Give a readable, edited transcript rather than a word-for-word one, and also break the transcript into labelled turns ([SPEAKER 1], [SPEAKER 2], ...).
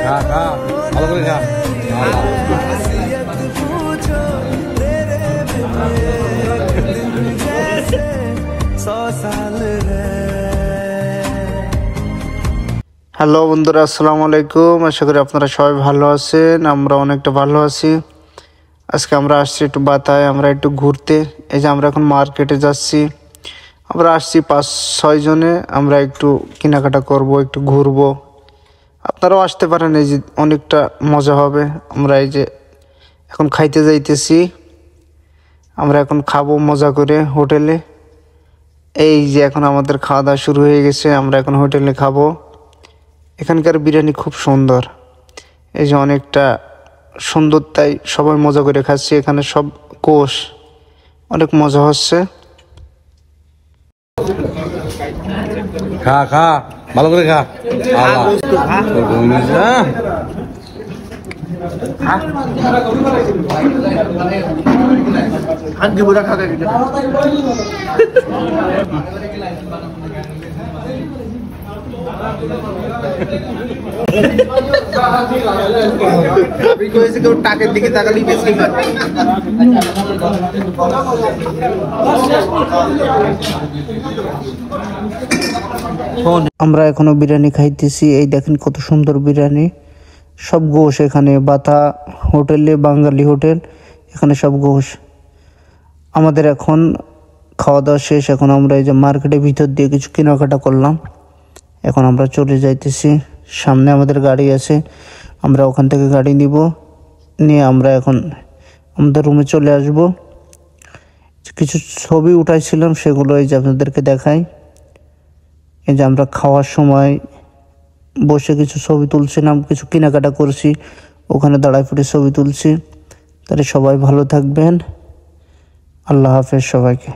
[SPEAKER 1] খা খা ভালো করে খা।
[SPEAKER 2] হ্যালো বন্ধুরা, আসসালামু আলাইকুম। আশা করি আপনারা সবাই ভালো আছেন, আমরা অনেকটা ভালো আছি। আজকে আমরা আসছি একটু বাতায়, আমরা একটু ঘুরতে। এই যে আমরা এখন মার্কেটে যাচ্ছি, আমরা আসছি 5-6 জনে। আমরা একটু কেনাকাটা করব, একটু ঘুরবো। আপনারাও আসতে পারেন, এই যে অনেকটা মজা হবে। আমরা এই যে এখন খাইতে যাইতেছি, আমরা এখন খাবো মজা করে হোটেলে। এই যে এখন আমাদের খাওয়া দাওয়া শুরু হয়ে গেছে, আমরা এখন হোটেলে খাবো। এখানকার বিরিয়ানি খুব সুন্দর, এই যে অনেকটা সুন্দর, তাই সবাই মজা করে খাচ্ছি। এখানে সব কোষ, অনেক মজা হচ্ছে।
[SPEAKER 1] খা খা ভালো করে খা।
[SPEAKER 2] টাকের দিকে তাকালি বেশি। আমরা এখনো বিরিয়ানি খাইতেছি। এই দেখেন কত সুন্দর বিরিয়ানি, সব গোশ। এখানে বাতা হোটেলে, বাঙালি হোটেল, এখানে সব গোশ। আমাদের এখন খাওয়া দাওয়া শেষ। এখন আমরা এই যে মার্কেটের ভিতর দিয়ে কিছু কেনাকাটা করলাম। এখন আমরা চলে যাইতেছি, সামনে আমাদের গাড়ি আছে, আমরা ওখান থেকে গাড়ি নিয়ে আমরা এখন আমাদের রুমে চলে আসব। কিছু ছবি উঠাইছিলাম, সেগুলো এই যে আপনাদেরকে দেখাই। এই যে আমরা খাওয়ার সময় বসে কিছু ছবি তুলছিলাম, কিছু কেনাকাটা করছি, ওখানে দাঁড়ায় ফুটে ছবি তুলছি। তাহলে সবাই ভালো থাকবেন, আল্লাহ হাফেজ সবাইকে।